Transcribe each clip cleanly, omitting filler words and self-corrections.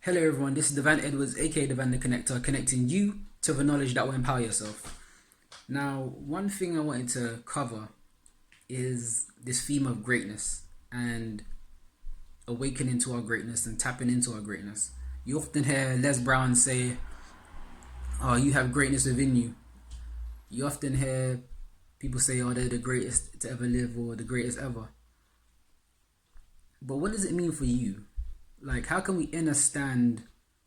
Hello everyone, this is Devann Edwards, aka Devann the Connector, connecting you to the knowledge that will empower yourself. Now, one thing I wanted to cover is this theme of greatness and awakening to our greatness and tapping into our greatness. You often hear Les Brown say, "Oh, you have greatness within you." You often hear people say, "Oh, they're the greatest to ever live" or "the greatest ever." But what does it mean for you? Like, how can we understand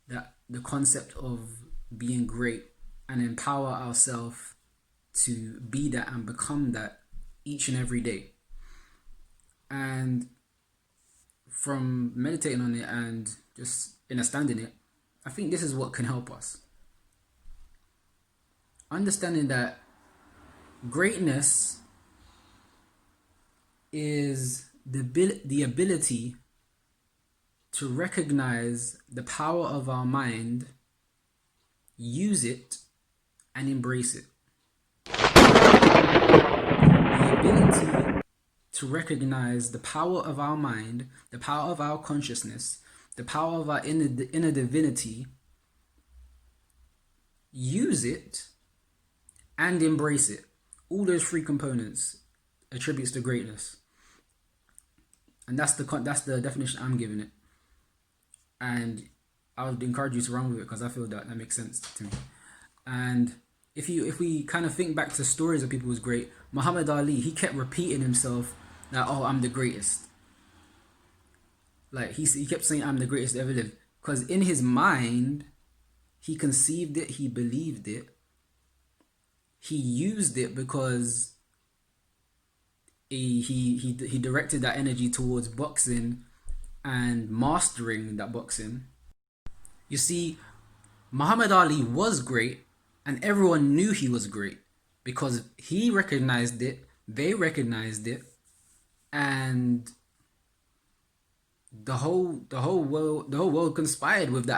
that the concept of being great and empower ourselves to be that and become that each and every day? And from meditating on it and just understanding it, I think this is what can help us. Understanding that greatness is the ability to recognize the power of our mind, use it, and embrace it. The ability to recognize the power of our mind, the power of our consciousness, the power of our inner divinity, use it, and embrace it. All those three components attributes to greatness. And that's the definition I'm giving it. And I would encourage you to run with it because I feel that makes sense to me. And if we kind of think back to stories of people who's great, Muhammad Ali, he kept repeating himself that, "Oh, I'm the greatest." Like he kept saying, "I'm the greatest to ever live," because in his mind, he conceived it, he believed it, he used it because he directed that energy towards boxing and mastering that boxing. You see, Muhammad Ali was great and everyone knew he was great because he recognized it, they recognized it, and the whole world conspired with the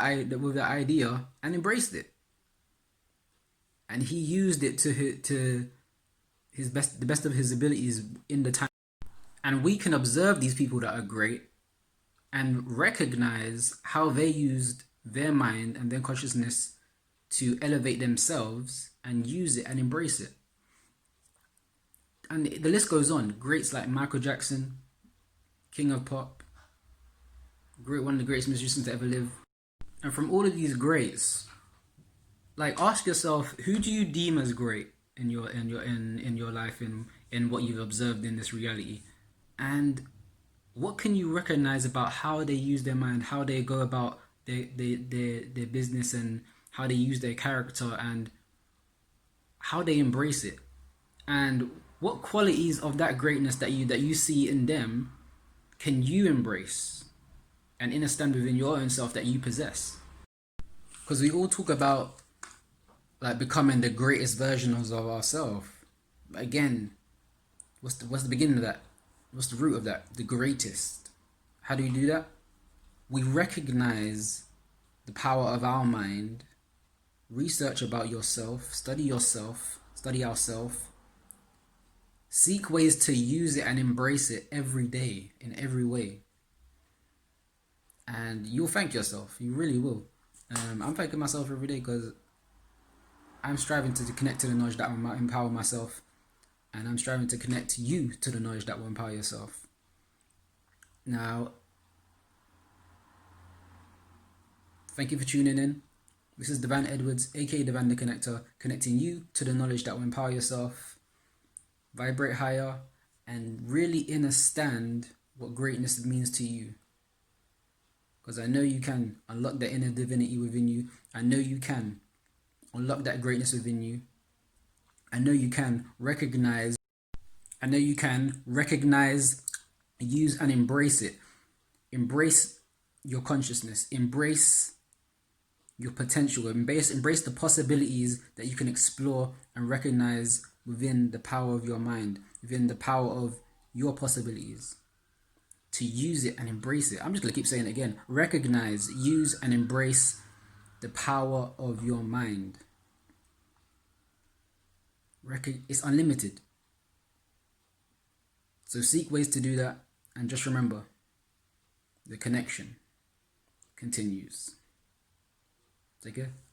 idea and embraced it. And he used it to the best of his abilities in the time. And we can observe these people that are great and recognize how they used their mind and their consciousness to elevate themselves and use it and embrace it. And the list goes on. Greats like Michael Jackson, King of Pop, one of the greatest musicians to ever live. And from all of these greats, like, ask yourself, who do you deem as great in your life, in what you've observed in this reality? And what can you recognize about how they use their mind, how they go about their business, and how they use their character, and how they embrace it? And what qualities of that greatness that you see in them can you embrace and understand within your own self that you possess? Because we all talk about like becoming the greatest versions of ourselves. Again, what's the beginning of that? What's the root of that? The greatest. How do you do that? We recognize the power of our mind, research about yourself, study ourselves, seek ways to use it and embrace it every day, in every way. And you'll thank yourself. You really will. I'm thanking myself every day because I'm striving to connect to the knowledge that will empower myself. And I'm striving to connect you to the knowledge that will empower yourself. Now, thank you for tuning in. This is Devann Edwards, aka Devann the Connector, connecting you to the knowledge that will empower yourself, vibrate higher, and really understand what greatness means to you. Because I know you can unlock the inner divinity within you. I know you can unlock that greatness within you. I know you can recognize, use and embrace it. Embrace your consciousness. Embrace your potential. Embrace the possibilities that you can explore and recognize within the power of your mind, within the power of your possibilities. To use it and embrace it. I'm just going to keep saying it again. Recognize, use, and embrace the power of your mind. It's unlimited. So seek ways to do that, and just remember, the connection continues. Take care.